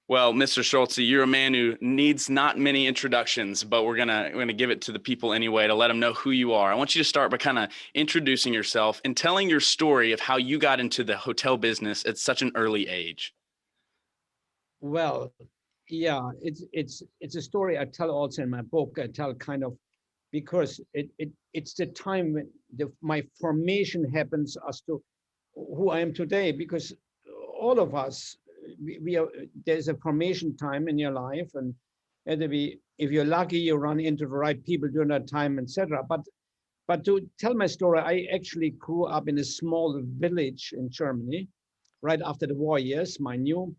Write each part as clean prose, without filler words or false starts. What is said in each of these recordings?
Well, Mr. Schulze, you're a man who needs not many introductions, but we're gonna give it to the people anyway to let them know who you are. I want you to start by kind of introducing yourself and telling your story of how you got into the hotel business at such an early age. Well, yeah, it's a story I tell also in my book. I tell kind of because it's the time when my formation happens as to who I am today. Because all of us, we are there's a formation time in your life, and if you're lucky, you run into the right people during that time, etc. But to tell my story, I actually grew up in a small village in Germany, right after the war years, mind you.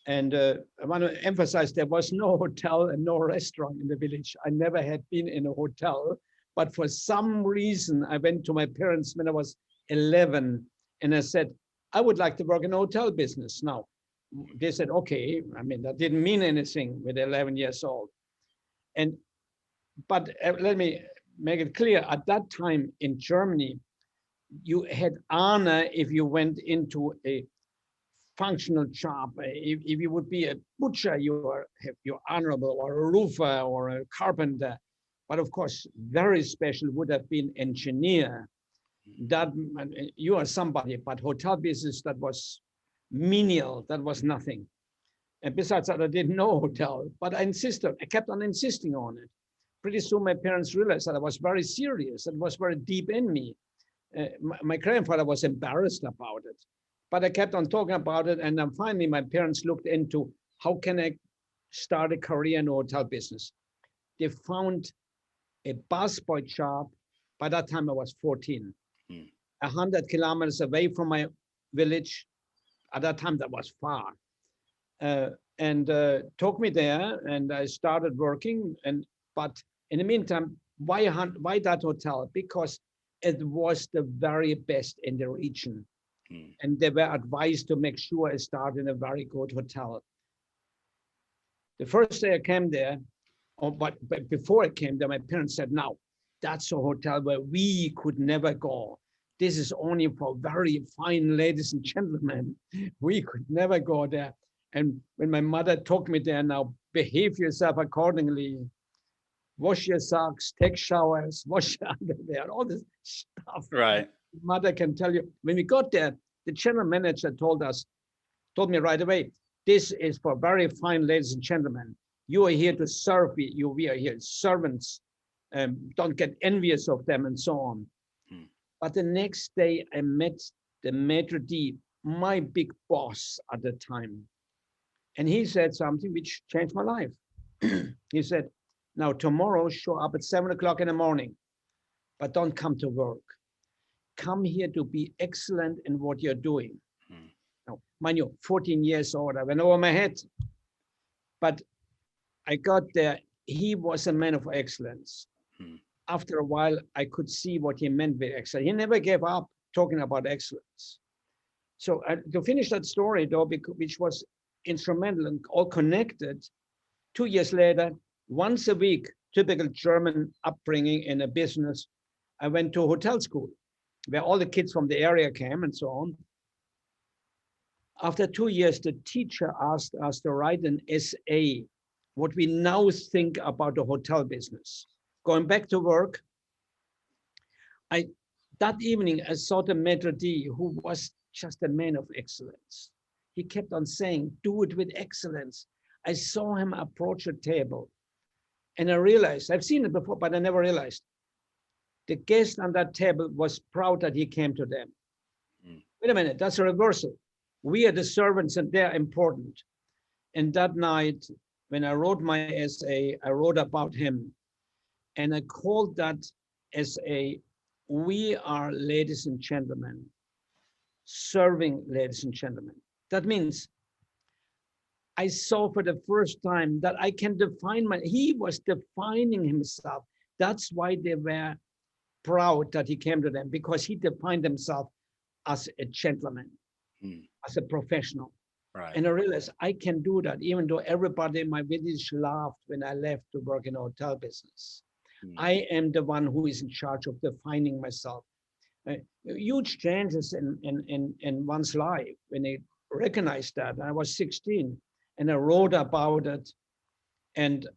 And I want to emphasize there was no hotel and no restaurant in the village. I never had been in a hotel, but for some reason, I went to my parents when I was 11 and I said, I would like to work in a hotel business. Now, they said, okay. I mean, that didn't mean anything with 11 years old. But let me make it clear, at that time in Germany, you had honor if you went into a functional job. If you would be a butcher, you're honorable, or a roofer or a carpenter. But of course, very special would have been engineer. That you are somebody, but hotel business, that was menial, that was nothing. And besides that, I didn't know hotel, but I kept on insisting on it. Pretty soon my parents realized that I was very serious, it was very deep in me. My grandfather was embarrassed about it. But I kept on talking about it, and then finally my parents looked into how can I start a career in the hotel business. They found a busboy job. By that time I was 14, 100 kilometers away from my village. At that time that was far, and took me there, and I started working. But in the meantime, why that hotel? Because it was the very best in the region. And they were advised to make sure I start in a very good hotel. The first day I came there, but before I came there, my parents said, "Now, that's a hotel where we could never go. This is only for very fine ladies and gentlemen. We could never go there." And when my mother took me there, "Now, behave yourself accordingly. Wash your socks, take showers, wash your underwear," all this stuff. Right. Mother can tell you. When we got there, the general manager told me right away, "This is for very fine ladies and gentlemen. You are here to serve you. We are here servants. Don't get envious of them," and so on. But the next day I met the maitre d', my big boss at the time. And he said something which changed my life. He said, "Now tomorrow show up at 7 o'clock in the morning, but don't come to work. Come here to be excellent in what you're doing." Now, mind you, 14 years old, I went over my head. But I got there. He was a man of excellence. After a while, I could see what he meant by excellence. He never gave up talking about excellence. So to finish that story, though, which was instrumental and all connected, 2 years later, once a week, typical German upbringing in a business, I went to a hotel school where all the kids from the area came and so on. After 2 years, the teacher asked us to write an essay, what we now think about the hotel business. Going back to work, that evening I saw the maitre d', who was just a man of excellence. He kept on saying, "Do it with excellence." I saw him approach a table, and I realized, I've seen it before, but I never realized, the guest on that table was proud that he came to them. Wait a minute, that's a reversal. We are the servants and they're important. And that night, when I wrote my essay, I wrote about him. And I called that essay, "We are ladies and gentlemen, serving ladies and gentlemen." That means I saw for the first time that I can define he was defining himself. That's why they were proud that he came to them, because he defined himself as a gentleman, as a professional. Right. And I realized I can do that, even though everybody in my village laughed when I left to work in a hotel business. I am the one who is in charge of defining myself. Huge changes in one's life when they recognize that. I was 16. and I wrote about it, and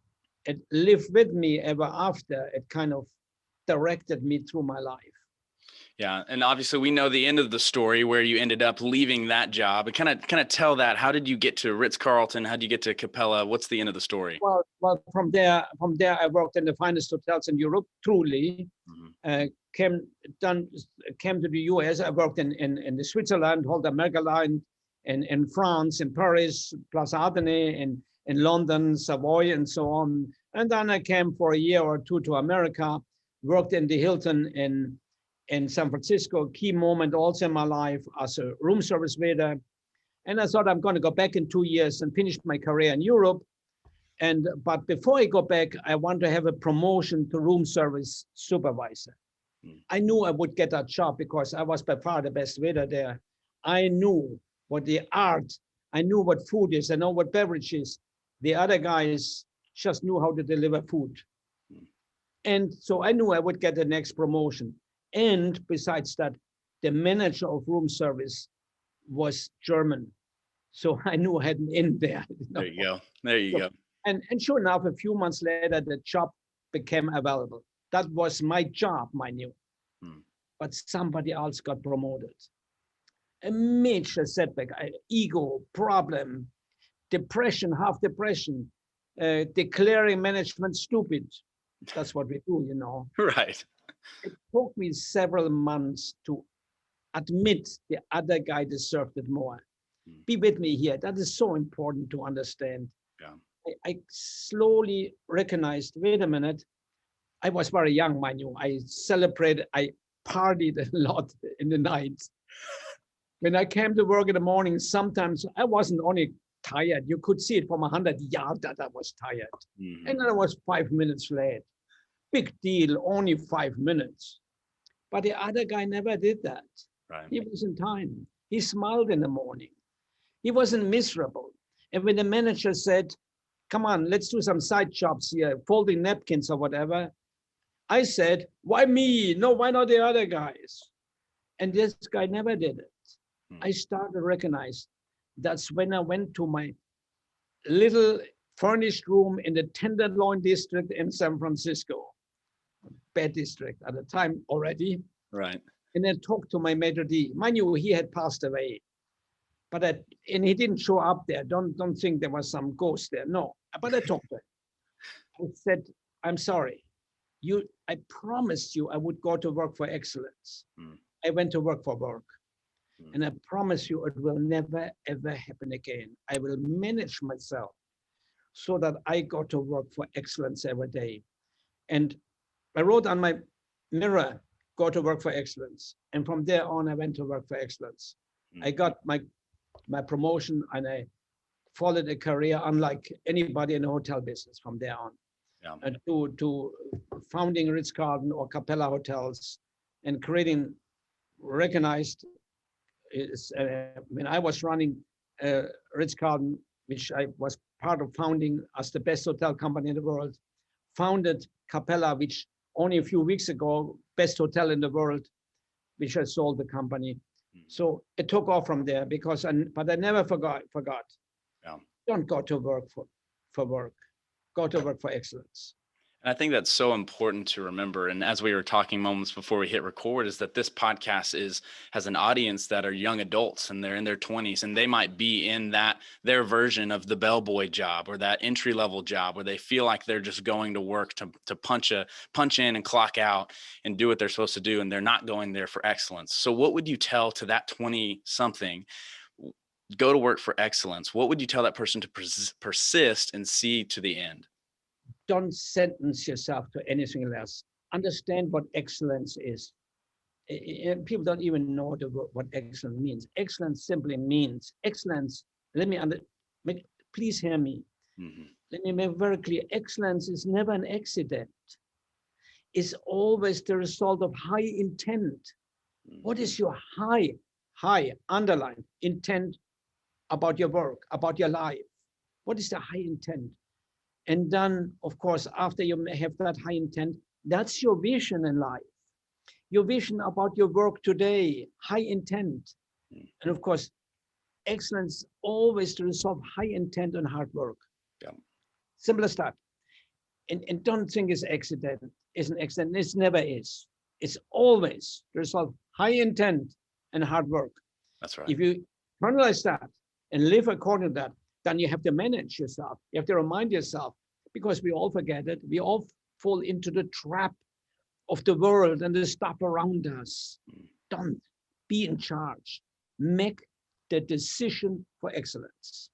it lived with me ever after. It kind of directed me through my life. Yeah, and obviously we know the end of the story where you ended up leaving that job. And kind of tell that. How did you get to Ritz Carlton? How did you get to Capella? What's the end of the story? Well, from there, I worked in the finest hotels in Europe. Truly, came to the US. I worked in the Switzerland, Hold America Line, in France, in Paris, Place Athénée, in London, Savoy, and so on. And then I came for a year or two to America. Worked in the Hilton in San Francisco, key moment also in my life as a room service waiter. And I thought I'm going to go back in 2 years and finish my career in Europe. But before I go back, I want to have a promotion to room service supervisor. I knew I would get that job because I was by far the best waiter there. I knew what the art, I knew what food is, I know what beverage is. The other guys just knew how to deliver food. And so I knew I would get the next promotion. And besides that, the manager of room service was German. So I knew I had an in there. There you go. There you go. And sure enough, a few months later, the job became available. That was my job, mind you. But somebody else got promoted. A major setback, ego, problem, depression, half depression, declaring management stupid. That's what we do, you know. Right. It took me several months to admit the other guy deserved it more. Be with me here. That is so important to understand. Yeah. I slowly recognized, wait a minute, I was very young, mind you. I celebrated, I partied a lot in the night. When I came to work in the morning, sometimes I wasn't only tired. You could see it from 100 yards that I was tired. And then I was 5 minutes late. Big deal, only 5 minutes. But the other guy never did that. Right. He was in time. He smiled in the morning. He wasn't miserable. And when the manager said, come on, let's do some side jobs here, folding napkins or whatever, I said, why me? No, why not the other guys? And this guy never did it. I started to recognize that's when I went to my little furnished room in the Tenderloin district in San Francisco, bad district at the time already. Right. And I talked to my maitre d'. Mind you, he had passed away, but and he didn't show up there. Don't think there was some ghost there. No, but I talked to him. I said, I'm sorry. I promised you I would go to work for excellence. I went to work for work. And I promise you it will never, ever happen again. I will manage myself so that I go to work for excellence every day. And I wrote on my mirror, go to work for excellence. And from there on, I went to work for excellence. I got my promotion and I followed a career unlike anybody in the hotel business from there on. Yeah. To founding Ritz Carlton or Capella hotels and creating recognized when I was running Ritz Carlton, which I was part of founding as the best hotel company in the world, founded Capella, which only a few weeks ago, best hotel in the world, which I sold the company. So it took off from there but I never forgot. Yeah. Don't go to work for work. Go to work for excellence. And I think that's so important to remember. And as we were talking moments before we hit record, is that this podcast has an audience that are young adults and they're in their 20s, and they might be in their version of the bellboy job or that entry level job where they feel like they're just going to work to punch in and clock out and do what they're supposed to do, and they're not going there for excellence. So what would you tell to that 20 something? Go to work for excellence. What would you tell that person to persist and see to the end? Don't sentence yourself to anything else. Understand what excellence is. People don't even know what excellence means. Excellence simply means excellence. Please hear me. Let me make very clear. Excellence is never an accident. It's always the result of high intent. What is your high underline intent about your work, about your life? What is the high intent? And then, of course, after you have that high intent, that's your vision in life. Your vision about your work today, high intent. And of course, excellence always to resolve high intent and hard work. Yeah. Simple as that. And don't think it's accident. It's an accident. It never is. It's always to resolve high intent and hard work. That's right. If you internalize that and live according to that, then you have to manage yourself. You have to remind yourself, because we all forget it. We all fall into the trap of the world and the stuff around us. Don't be in charge. Make the decision for excellence.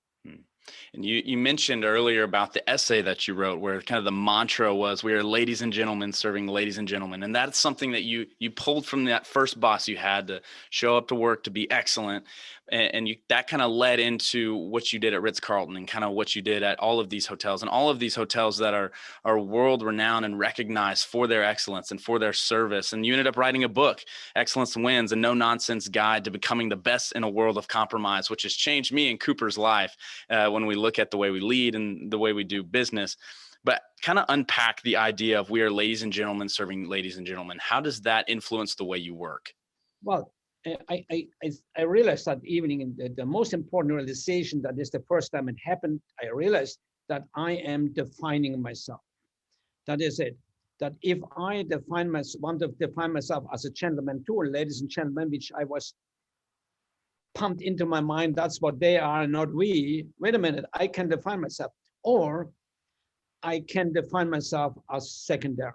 And you mentioned earlier about the essay that you wrote, where kind of the mantra was, "We are ladies and gentlemen serving ladies and gentlemen." And that's something that you pulled from that first boss you had, to show up to work, to be excellent. And that kind of led into what you did at Ritz Carlton and kind of what you did at all of these hotels, and all of these hotels that are world renowned and recognized for their excellence and for their service. And you ended up writing a book, Excellence Wins, a no nonsense guide to becoming the best in a world of compromise, which has changed me and Cooper's life when we look at the way we lead and the way we do business. But kind of unpack the idea of we are ladies and gentlemen serving ladies and gentlemen. How does that influence the way you work? Well, I realized that evening, in the most important realization, that is the first time it happened, I realized that I am defining myself. That is it. That if I want to define myself as a gentleman too, ladies and gentlemen, which I was pumped into my mind, that's what they are, not we. Wait a minute, I can define myself. Or I can define myself as secondary,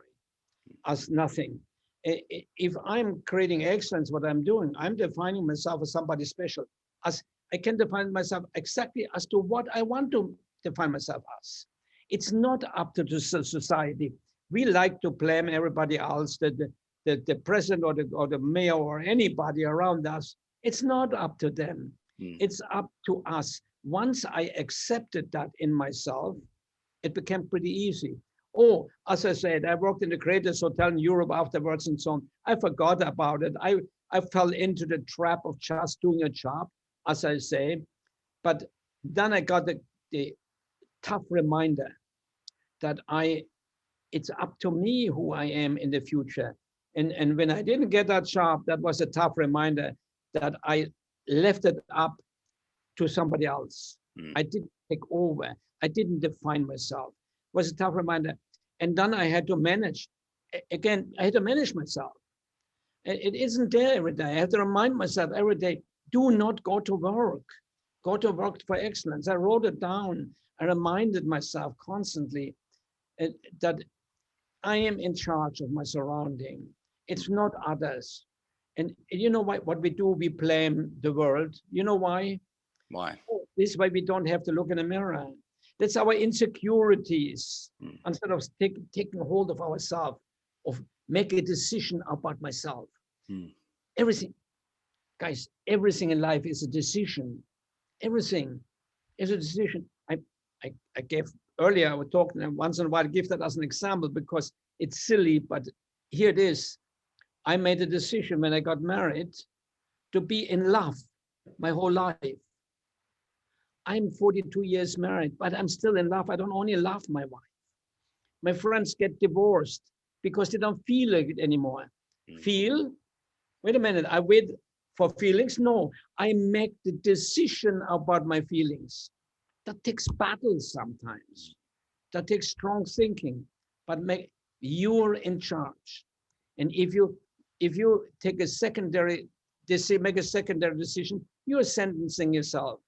as nothing. If I'm creating excellence, what I'm doing, I'm defining myself as somebody special. As I can define myself exactly as to what I want to define myself as. It's not up to the society. We like to blame everybody else, the president or the mayor or anybody around us. It's not up to them. It's up to us. Once I accepted that in myself, it became pretty easy. Oh, as I said, I worked in the greatest hotel in Europe afterwards and so on. I forgot about it. I fell into the trap of just doing a job, as I say. But then I got the tough reminder that it's up to me who I am in the future. And when I didn't get that job, that was a tough reminder that I left it up to somebody else. I didn't take over. I didn't define myself. It was a tough reminder. And then I had to manage. Again, I had to manage myself. It isn't there every day. I have to remind myself every day, do not go to work. Go to work for excellence. I wrote it down. I reminded myself constantly that I am in charge of my surrounding. It's not others. And you know what we do? We blame the world. You know why? Why? This way we don't have to look in the mirror. That's our insecurities. Instead of taking hold of ourselves, of make a decision about myself. Everything, guys, everything in life is a decision. Everything is a decision. I gave earlier, I was talking, and once in a while I give that as an example because it's silly, but here it is. I made a decision when I got married to be in love my whole life. I'm 42 years married, but I'm still in love. I don't only love my wife. My friends get divorced because they don't feel like it anymore. Feel? Wait a minute, I wait for feelings? No, I make the decision about my feelings. That takes battles sometimes. That takes strong thinking, but you're in charge. And if you take a secondary decision, make a secondary decision, you're sentencing yourself.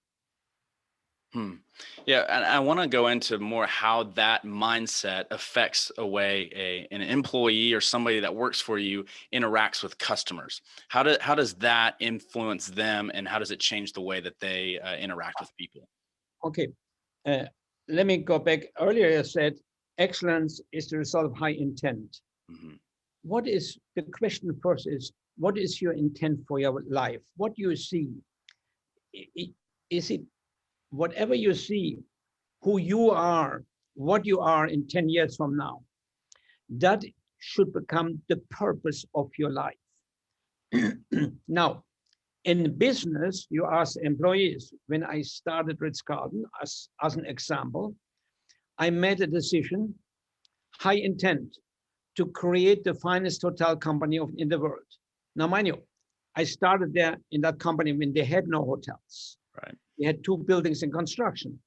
Yeah, and I want to go into more how that mindset affects a way an employee or somebody that works for you interacts with customers. How does that influence them, and how does it change the way that they interact with people? Okay, let me go back. Earlier I said excellence is the result of high intent. What is the question first is, what is your intent for your life? What do you see? Is it whatever you see, who you are, what you are in 10 years from now? That should become the purpose of your life. Now, in business, you ask employees. When I started Ritz Carlton, as an example, I made a decision, high intent, to create the finest hotel company in the world. Now, mind you, I started there in that company when they had no hotels. Right. We had 2 buildings in construction.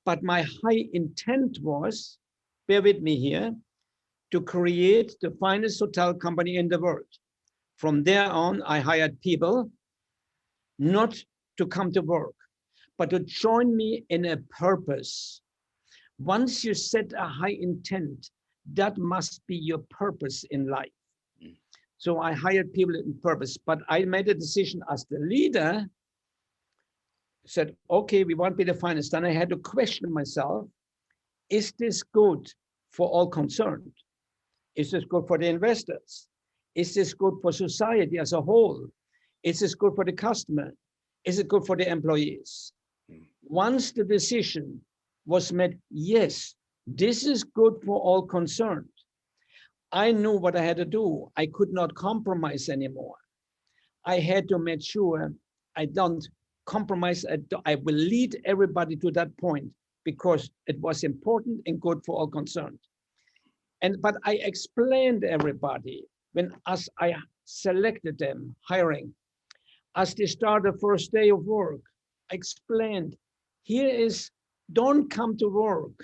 But my high intent was, bear with me here, to create the finest hotel company in the world. From there on, I hired people not to come to work, but to join me in a purpose. Once you set a high intent, that must be your purpose in life. So I hired people in purpose, but I made a decision as the leader, said, okay, we want to be the finest. Then I had to question myself, is this good for all concerned? Is this good for the investors? Is this good for society as a whole? Is this good for the customer? Is it good for the employees? Once the decision was made, yes, this is good for all concerned, I knew what I had to do. I could not compromise anymore. I had to make sure I don't compromise. I will lead everybody to that point because it was important and good for all concerned. But I explained everybody as I selected them, hiring, as they start the first day of work, I explained, here is, don't come to work,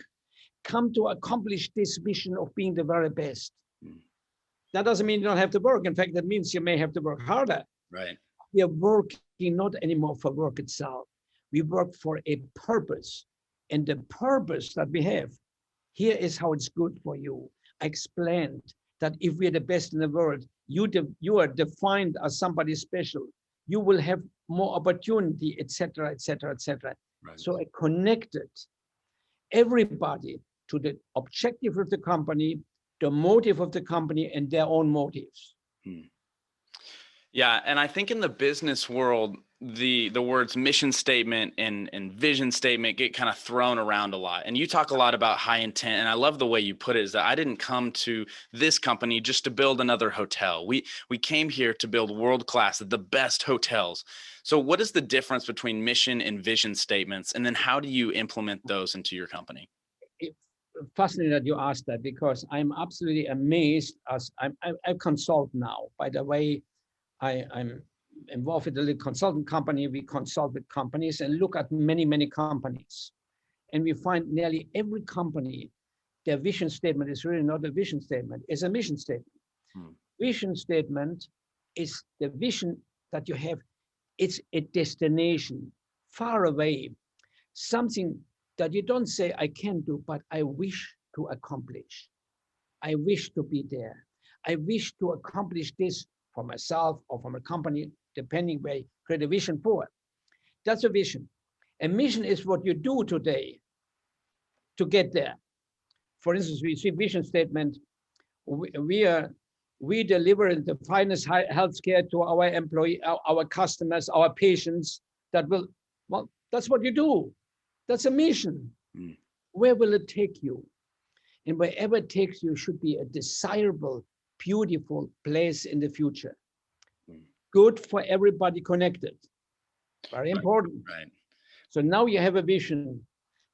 come to accomplish this mission of being the very best. That doesn't mean you don't have to work. In fact, that means you may have to work harder. Right. We are working not anymore for work itself. We work for a purpose. And the purpose that we have, here is how it's good for you. I explained that if we're the best in the world, you are defined as somebody special. You will have more opportunity, etc., etc., etc. So I connected everybody to the objective of the company, the motive of the company, and their own motives. Yeah, and I think in the business world, the words mission statement and vision statement get kind of thrown around a lot. And you talk a lot about high intent, and I love the way you put it, is that I didn't come to this company just to build another hotel. We came here to build world-class, the best hotels. So what is the difference between mission and vision statements? And then how do you implement those into your company? Fascinating that you asked that, because I'm absolutely amazed as I consult now. By the way, I'm involved with a little consultant company. We consult with companies and look at many, many companies. And we find nearly every company, their vision statement is really not a vision statement, it's a mission statement. Vision statement is the vision that you have. It's a destination far away, something that you don't say, I can do, but I wish to accomplish. I wish to be there. I wish to accomplish this for myself or for my company, depending where you create a vision for. That's a vision. A mission is what you do today to get there. For instance, we see vision statement, we deliver the finest healthcare to our employee, our customers, our patients. Well, that's what you do. That's a mission. Where will it take you? And wherever it takes you should be a desirable, beautiful place in the future. Good for everybody connected. Very important. Right. So now you have a vision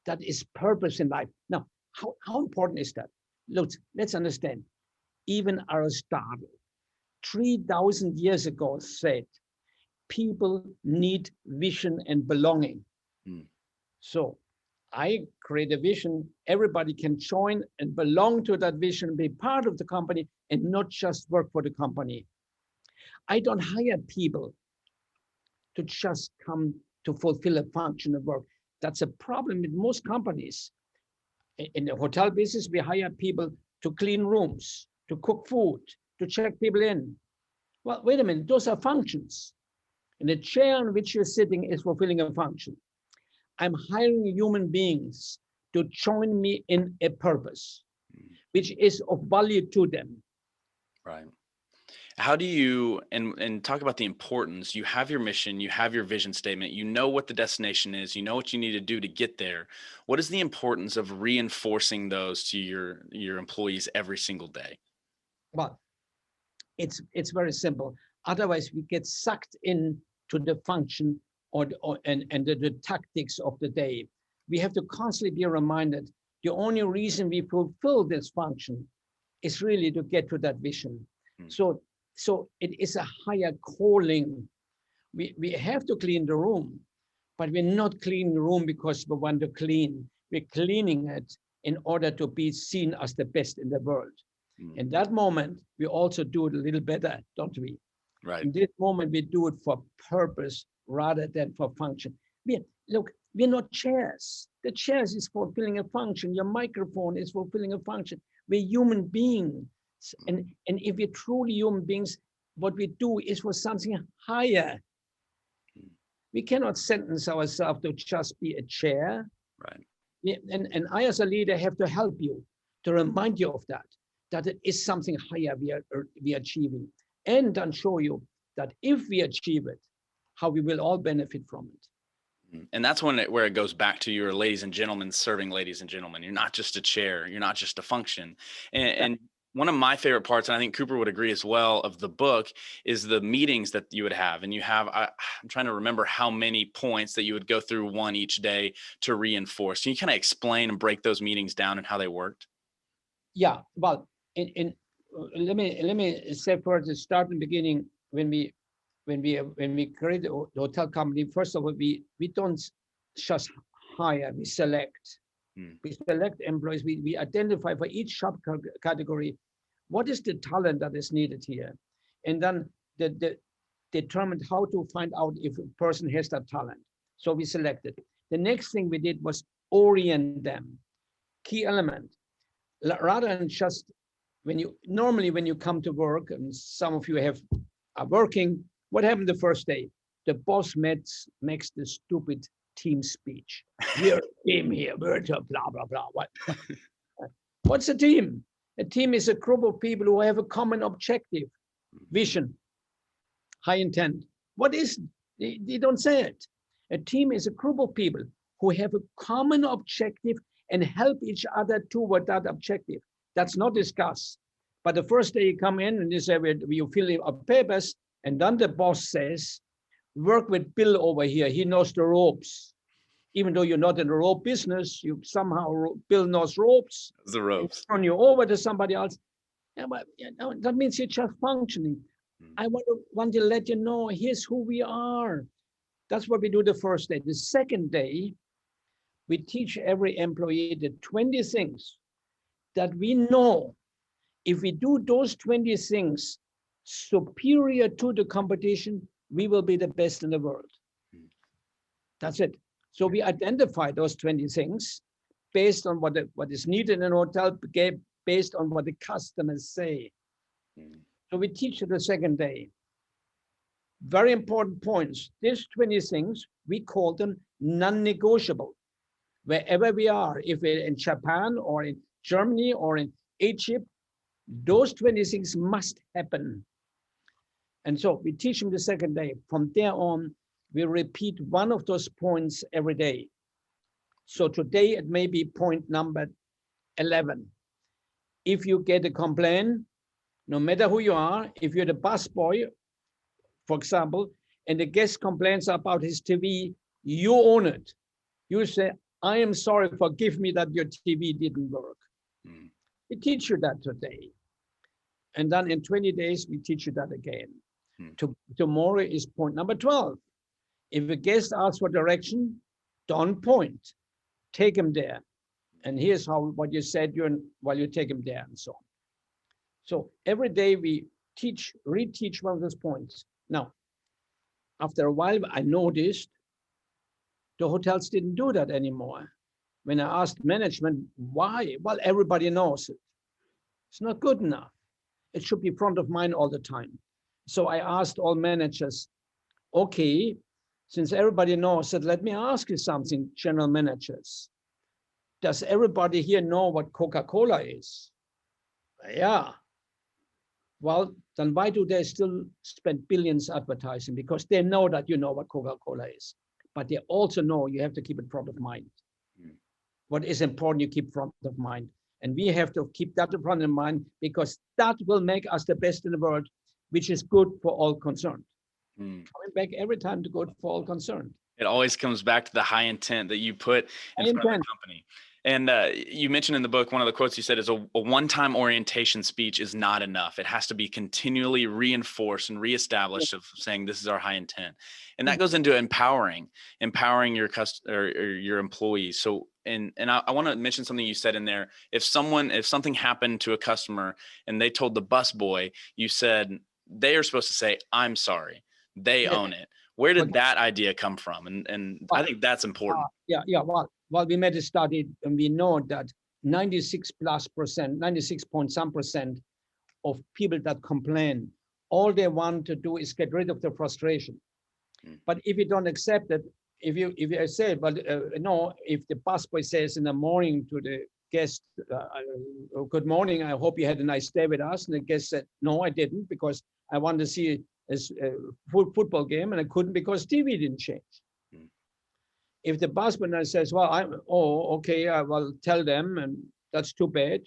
that is purpose in life. Now, how important is that? Look, let's understand. Even Aristotle, 3,000 years ago, said people need vision and belonging. So I create a vision, everybody can join and belong to that vision, be part of the company, and not just work for the company. I don't hire people to just come to fulfill a function of work. That's a problem with most companies. In the hotel business, we hire people to clean rooms, to cook food, to check people in. Well, wait a minute, those are functions. And the chair on which you're sitting is fulfilling a function. I'm hiring human beings to join me in a purpose, which is of value to them. Right. How do you, and talk about the importance, you have your mission, you have your vision statement, you know what the destination is, you know what you need to do to get there. What is the importance of reinforcing those to your employees every single day? Well, it's very simple. Otherwise, we get sucked into the function and the tactics of the day. We have to constantly be reminded the only reason we fulfill this function is really to get to that vision. So it is a higher calling. We have to clean the room, but we're not cleaning the room because we want to clean. We're cleaning it in order to be seen as the best in the world. In that moment, we also do it a little better, don't we? Right. In this moment, we do it for purpose rather than for function. Look, we're not chairs. The chairs is fulfilling a function. Your microphone is fulfilling a function. We're human beings. And if we're truly human beings, what we do is for something higher. We cannot sentence ourselves to just be a chair. Right. And I, as a leader, have to help you, to remind you of that it is something higher we are achieving, and then show you that if we achieve it, how we will all benefit from it. And that's where it goes back to your ladies and gentlemen serving ladies and gentlemen. You're not just a chair. You're not just a function. And one of my favorite parts, and I think Cooper would agree as well, of the book is the meetings that you would have. And you have, I'm trying to remember how many points that you would go through one each day to reinforce. Can you kind of explain and break those meetings down and how they worked? Yeah, well, let me say first, start in the beginning. When we create the hotel company, first of all, we don't just hire, we select. We select employees. We identify for each subcategory what is the talent that is needed here, and then determine how to find out if a person has that talent. So we selected. The next thing we did was orient them. Key element, rather than just when you come to work, and some of you are working. What happened the first day? The boss makes the stupid team speech. We're a team here. We're to blah, blah, blah. What's a team? A team is a group of people who have a common objective, vision, high intent. What is it? They don't say it. A team is a group of people who have a common objective and help each other toward that objective. That's not discussed. But the first day you come in and you say, you fill up papers, and then the boss says, work with Bill over here. He knows the ropes. Even though you're not in the rope business, you somehow, Bill knows ropes. The ropes. Turn you over to somebody else. Yeah, but that means you're just functioning. I want to let you know, here's who we are. That's what we do the first day. The second day, we teach every employee the 20 things that we know. If we do those 20 things superior to the competition, we will be the best in the world. That's it. So we identify those 20 things based on what is needed in a hotel, based on what the customers say. So we teach it the second day. Very important points. These 20 things, we call them non-negotiable. Wherever we are, if we're in Japan or in Germany or in Egypt, those 20 things must happen. And so we teach them the second day. From there on, we repeat one of those points every day. So today it may be point number 11. If you get a complaint, no matter who you are, if you're the busboy, for example, and the guest complains about his TV, you own it. You say, I am sorry, forgive me that your TV didn't work. We teach you that today. And then in 20 days, we teach you that again. Tomorrow is point number 12. If a guest asks for direction, don't point. Take him there. And here's what you said while you take him there, and so on. So every day we reteach one of those points. Now, after a while, I noticed the hotels didn't do that anymore. When I asked management why, well, everybody knows it. It's not good enough. It should be front of mind all the time. So I asked all managers, okay, since everybody knows it, let me ask you something, general managers. Does everybody here know what Coca-Cola is? Yeah. Well, then why do they still spend billions advertising? Because they know that you know what Coca-Cola is. But they also know you have to keep it front of mind. What is important, you keep front of mind. And we have to keep that in front of mind because that will make us the best in the world, which is good for all concerned. Coming back every time to good for all concerned. It always comes back to the high intent that you put in front of the company. And you mentioned in the book, one of the quotes you said is a one-time orientation speech is not enough. It has to be continually reinforced and reestablished of saying this is our high intent. And that goes into empowering your or your employees. So, and I want to mention something you said in there. If something happened to a customer and they told the busboy, you said they are supposed to say, "I'm sorry." They own it. Where did that idea come from? And I think that's important. Well, we made a study and we know that 96 point some percent of people that complain, all they want to do is get rid of the frustration. But if you don't accept it, if you say, well, no, if the busboy says in the morning to the guest, good morning, I hope you had a nice day with us. And the guest said, no, I didn't, because I wanted to see a football game and I couldn't because TV didn't change. If the busboy says, well, okay, I will tell them, and that's too bad.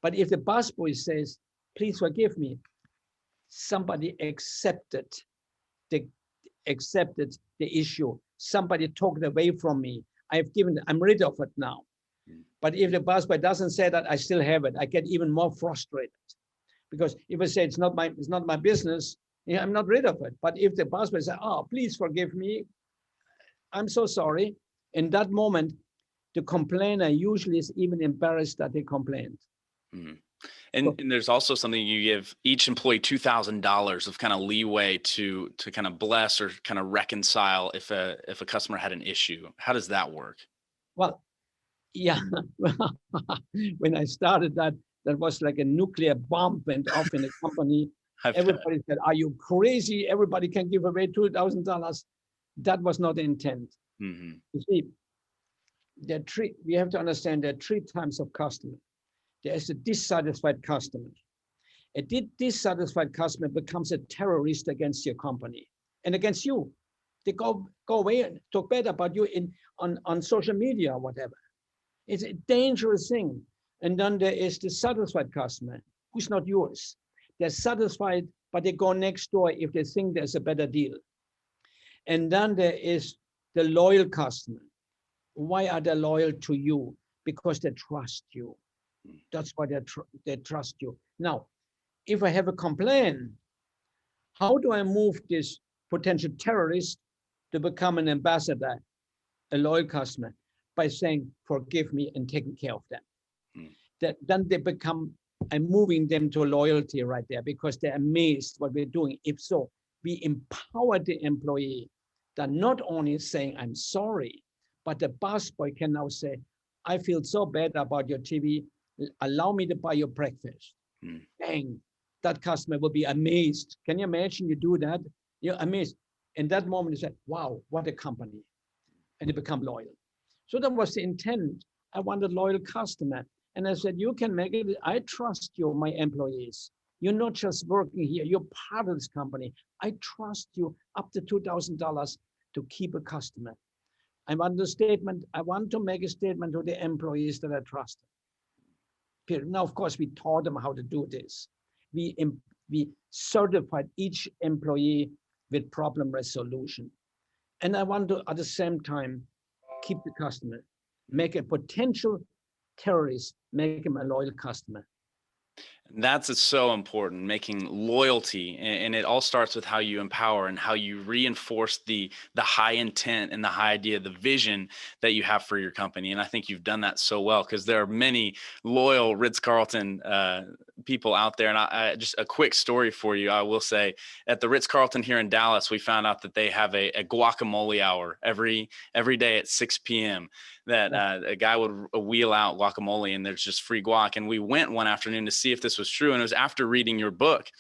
But if the busboy says, please forgive me, somebody accepted the issue. Somebody took it away from me. I'm rid of it now. But if the busboy doesn't say that, I still have it. I get even more frustrated. Because if I say it's not my business, I'm not rid of it. But if the busboy says, oh, please forgive me, I'm so sorry. In that moment, the complainer usually is even embarrassed that they complained. Mm-hmm. And there's also something you give each employee $2,000 of kind of leeway to kind of bless or kind of reconcile if a customer had an issue. How does that work? Well, yeah, when I started that was like a nuclear bomb went off in the company. Everybody said, are you crazy? Everybody can give away $2,000. That was not the intent. Mm-hmm. You see, we have to understand there are three types of customers. There is a dissatisfied customer. A dissatisfied customer becomes a terrorist against your company and against you. They go away and talk bad about you on social media or whatever. It's a dangerous thing. And then there is the satisfied customer who's not yours. They're satisfied, but they go next door if they think there's a better deal. And then there is the loyal customer. Why are they loyal to you? Because they trust you. That's why they trust you. Now, if I have a complaint, how do I move this potential terrorist to become an ambassador, a loyal customer? By saying, forgive me and taking care of them. Then they become, I'm moving them to loyalty right there because they're amazed what we're doing. If so, we empower the employee that not only saying, I'm sorry, but the busboy can now say, I feel so bad about your TV. Allow me to buy your breakfast. Dang, that customer will be amazed. Can you imagine you do that? You're amazed. In that moment, you say, wow, what a company. And they become loyal. So that was the intent. I wanted a loyal customer. And I said, you can make it. I trust you, my employees. You're not just working here. You're part of this company. I trust you up to $2,000 to keep a customer. I want to make a statement to the employees that I trust. Period. Now, of course, we taught them how to do this. We certified each employee with problem resolution. And I want to, at the same time, keep the customer, make a potential terrorist, make him a loyal customer. That's so important, making loyalty, and it all starts with how you empower and how you reinforce the high intent and the high idea, the vision that you have for your company. And I think you've done that so well because there are many loyal Ritz Carlton people out there. And I just a quick story for you. I will say at the Ritz Carlton here in Dallas, we found out that they have a guacamole hour every day at 6 p.m. that a guy would wheel out guacamole and there's just free guac. And we went one afternoon to see if this was true. And it was after reading your book.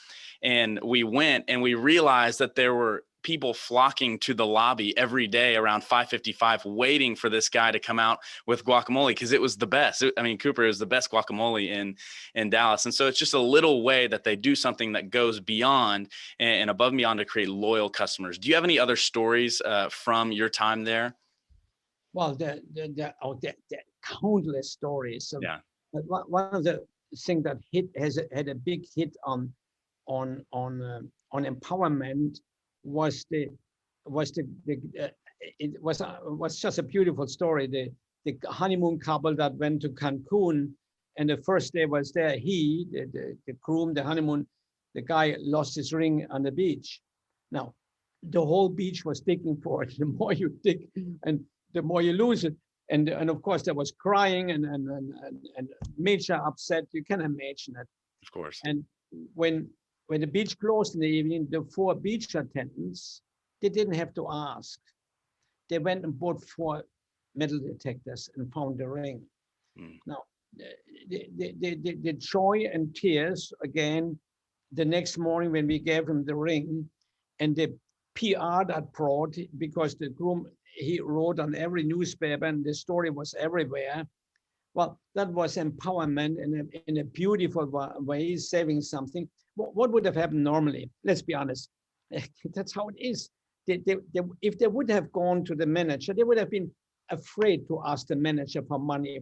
And we went and we realized that there were people flocking to the lobby every day around 5:55 waiting for this guy to come out with guacamole because it was the best. I mean, Cooper is the best guacamole in Dallas. And so it's just a little way that they do something that goes beyond and above and beyond to create loyal customers. Do you have any other stories from your time there? Well, there are countless stories. So yeah. One of the things that had a big hit on empowerment was it was just a beautiful story. the honeymoon couple that went to Cancun, and the first day was there, the groom, the honeymoon, the guy lost his ring on the beach. Now, the whole beach was digging for it. The more you dig, and the more you lose it. And of course, there was crying and major upset. You can imagine it. Of course. And when the beach closed in the evening, the 4 beach attendants, they didn't have to ask. They went and bought 4 metal detectors and found the ring. Now, the joy and tears again the next morning when we gave him the ring, and the PR that brought, because the groom, he wrote on every newspaper and the story was everywhere. Well, that was empowerment in a beautiful way, saving something. What would have happened normally? Let's be honest. That's how it is. If they would have gone to the manager, they would have been afraid to ask the manager for money.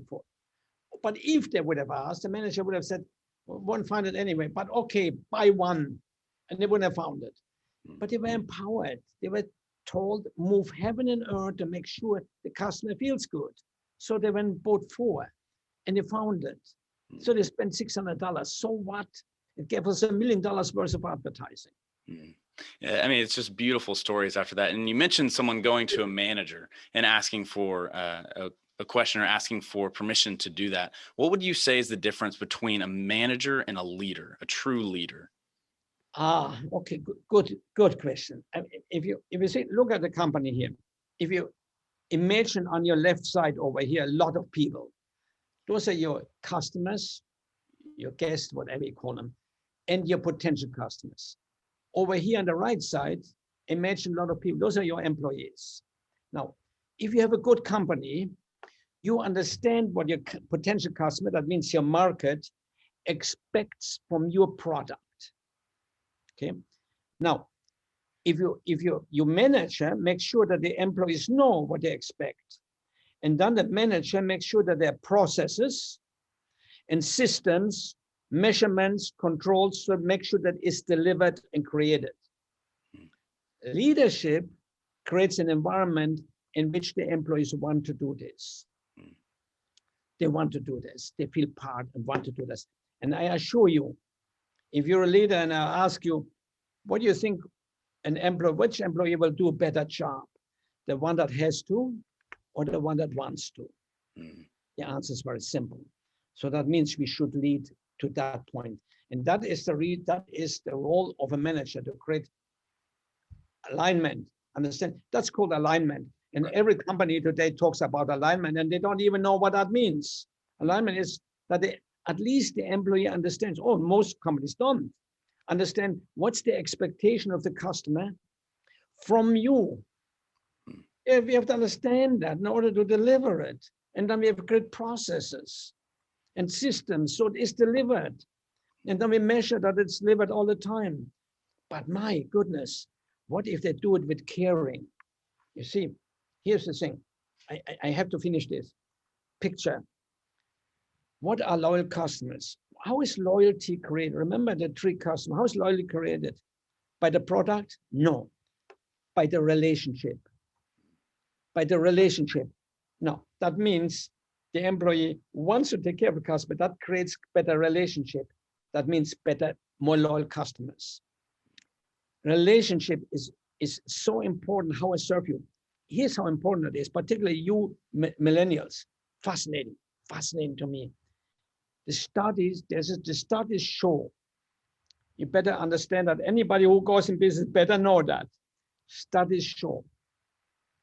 But if they would have asked, the manager would have said, well, won't find it anyway, but okay, buy one. And they wouldn't have found it. But they were empowered. They were told, move heaven and earth to make sure the customer feels good. So they went and bought 4 and they found it. So they spent $600. So what? It gave us $1 million worth of advertising. Yeah, I mean, it's just beautiful stories after that. And you mentioned someone going to a manager and asking for a question or asking for permission to do that. What would you say is the difference between a manager and a leader, a true leader? Okay, good question. If you say, look at the company here, if you imagine on your left side over here, a lot of people, those are your customers, your guests, whatever you call them, and your potential customers. Over here on the right side, imagine a lot of people, those are your employees. Now, if you have a good company, you understand what your potential customer, that means your market, expects from your product. Okay. Now, if your manager makes sure that the employees know what they expect, and then the manager makes sure that their processes and systems, measurements, controls, so make sure that it's delivered and created. Leadership creates an environment in which the employees want to do this. They want to do this. They feel part and want to do this. And I assure you, if you're a leader and I ask you, what do you think which employee will do a better job? The one that has to or the one that wants to? The answer is very simple. So that means we should lead to that point. And that is the role of a manager, to create alignment. Understand? That's called alignment. And every company today talks about alignment and they don't even know what that means. Alignment is that at least the employee understands, most companies don't understand what's the expectation of the customer from you. We have to understand that in order to deliver it. And then we have great processes and systems, so it is delivered. And then we measure that it's delivered all the time. But my goodness, what if they do it with caring? You see, here's the thing. I have to finish this picture. What are loyal customers? How is loyalty created? Remember the 3 customers. How is loyalty created? By the product? No. By the relationship. By the relationship. No, that means the employee wants to take care of the customer. That creates better relationship. That means more loyal customers. Relationship is so important, how I serve you. Here's how important it is, particularly you millennials. Fascinating to me. The studies show, you better understand that anybody who goes in business better know that. Studies show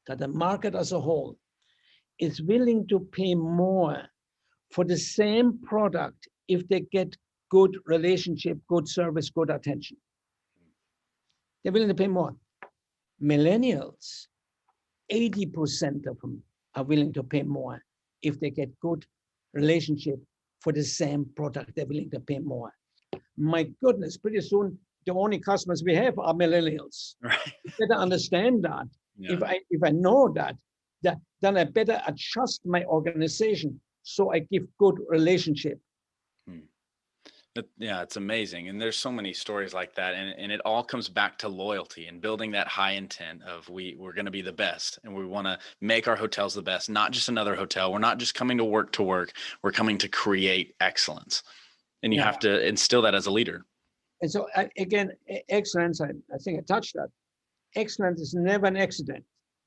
that the market as a whole is willing to pay more for the same product if they get good relationship, good service, good attention. They're willing to pay more. Millennials, 80% of them are willing to pay more if they get good relationship for the same product. They're willing to pay more. My goodness, pretty soon the only customers we have are millennials. Right. You better understand that. Yeah. If I know that, then I better adjust my organization so I give good relationship. Yeah, it's amazing. And there's so many stories like that. And it all comes back to loyalty and building that high intent of we're going to be the best and we want to make our hotels the best, not just another hotel. We're not just coming to work. We're coming to create excellence. And you Yeah. have to instill that as a leader. And so again, excellence, I think I touched that. Excellence is never an accident.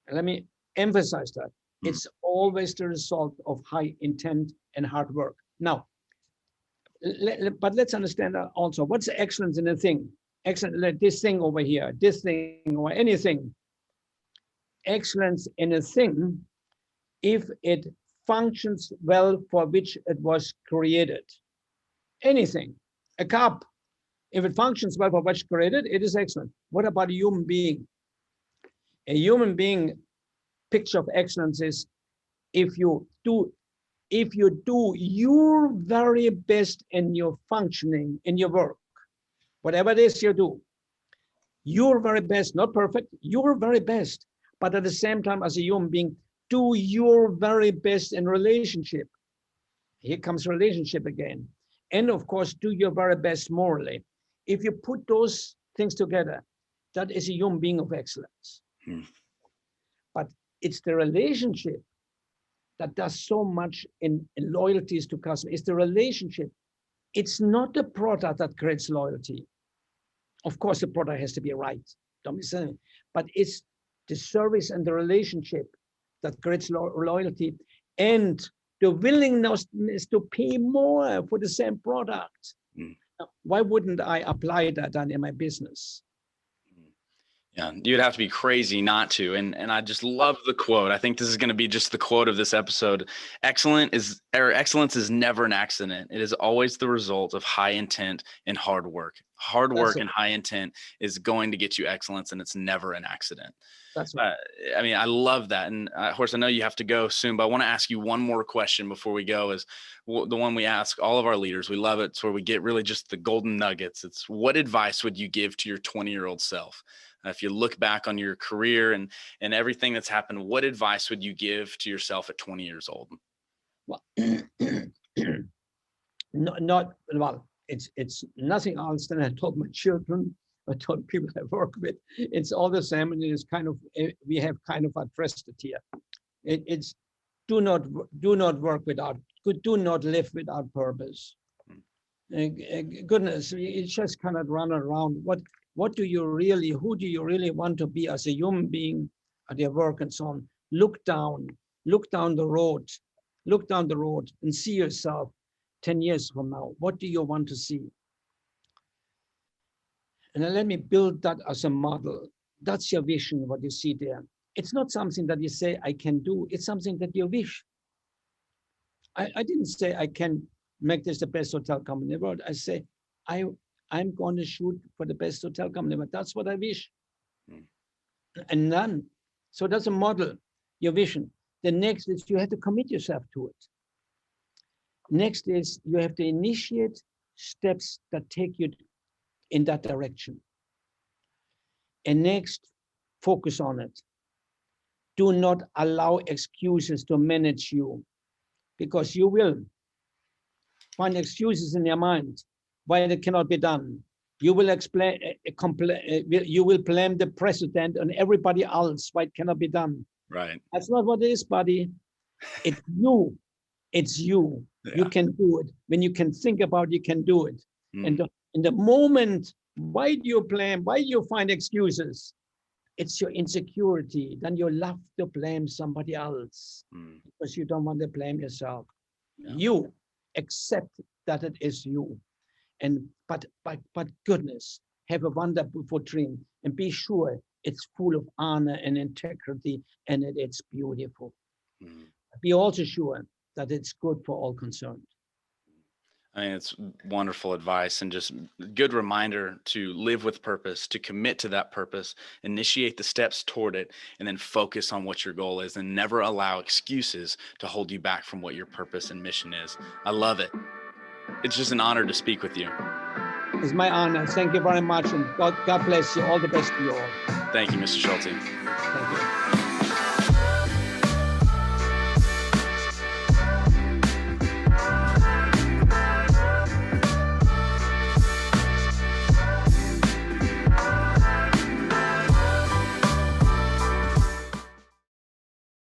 And let me emphasize that. It's always the result of high intent and hard work. Now, but let's understand also, what's excellence in a thing? Excellent, like this thing over here, this thing or anything. Excellence in a thing, if it functions well for which it was created. Anything, a cup, if it functions well for which it's created, it is excellent. What about a human being? A human being picture of excellence is if you do your very best in your functioning, in your work, whatever it is you do, your very best, not perfect, your very best, but at the same time as a human being, do your very best in relationship. Here comes relationship again. And of course, do your very best morally. If you put those things together, that is a human being of excellence. But it's the relationship that does so much in loyalties to customers. It's the relationship. It's not the product that creates loyalty. Of course, the product has to be right. Don't be silly. But it's the service and the relationship that creates loyalty, and the willingness to pay more for the same product. Why wouldn't I apply that in my business? Yeah, you'd have to be crazy not to. And I just love the quote. I think this is going to be just the quote of this episode. Excellence is never an accident. It is always the result of high intent and hard work. Hard work and high intent is going to get you excellence, and it's never an accident. That's right. I mean, I love that. And Horst, I know you have to go soon, but I want to ask you one more question before we go. Is the one we ask all of our leaders. We love it. It's where we get really just the golden nuggets. It's, what advice would you give to your 20-year-old self? If you look back on your career and everything that's happened, what advice would you give to yourself at 20 years old? Well, it's nothing else than I told my children, I told people I work with. It's all the same, and it is kind of, we have kind of addressed it here. It's do not work without, do not live without purpose. Goodness, you just cannot run around. Who do you really want to be as a human being at your work and so on? Look down the road and see yourself 10 years from now. What do you want to see? And then let me build that as a model. That's your vision, what you see there. It's not something that you say, I can do. It's something that you wish. I didn't say I can make this the best hotel company in the world. I say, I'm going to shoot for the best hotel company, but that's what I wish. And then, so that's a model, your vision. The next is you have to commit yourself to it. Next is you have to initiate steps that take you in that direction. And next, focus on it. Do not allow excuses to manage you, because you will find excuses in your mind why it cannot be done. You will you will blame the president and everybody else why it cannot be done. Right. That's not what it is, buddy. It's you. It's you. Yeah. You can do it. When you can think about it, you can do it. And in the moment, why do you blame? Why do you find excuses? It's your insecurity. Then you love to blame somebody else because you don't want to blame yourself. Yeah. You accept that it is you. And but goodness, have a wonderful dream and be sure it's full of honor and integrity, and it's beautiful. Be also sure that it's good for all concerned. I mean, it's wonderful advice and just good reminder to live with purpose, to commit to that purpose, initiate the steps toward it, and then focus on what your goal is and never allow excuses to hold you back from what your purpose and mission is. I love it. It's just an honor to speak with you. It's my honor. Thank you very much. And God bless you. All the best to you all. Thank you, Mr. Schulze. Thank you.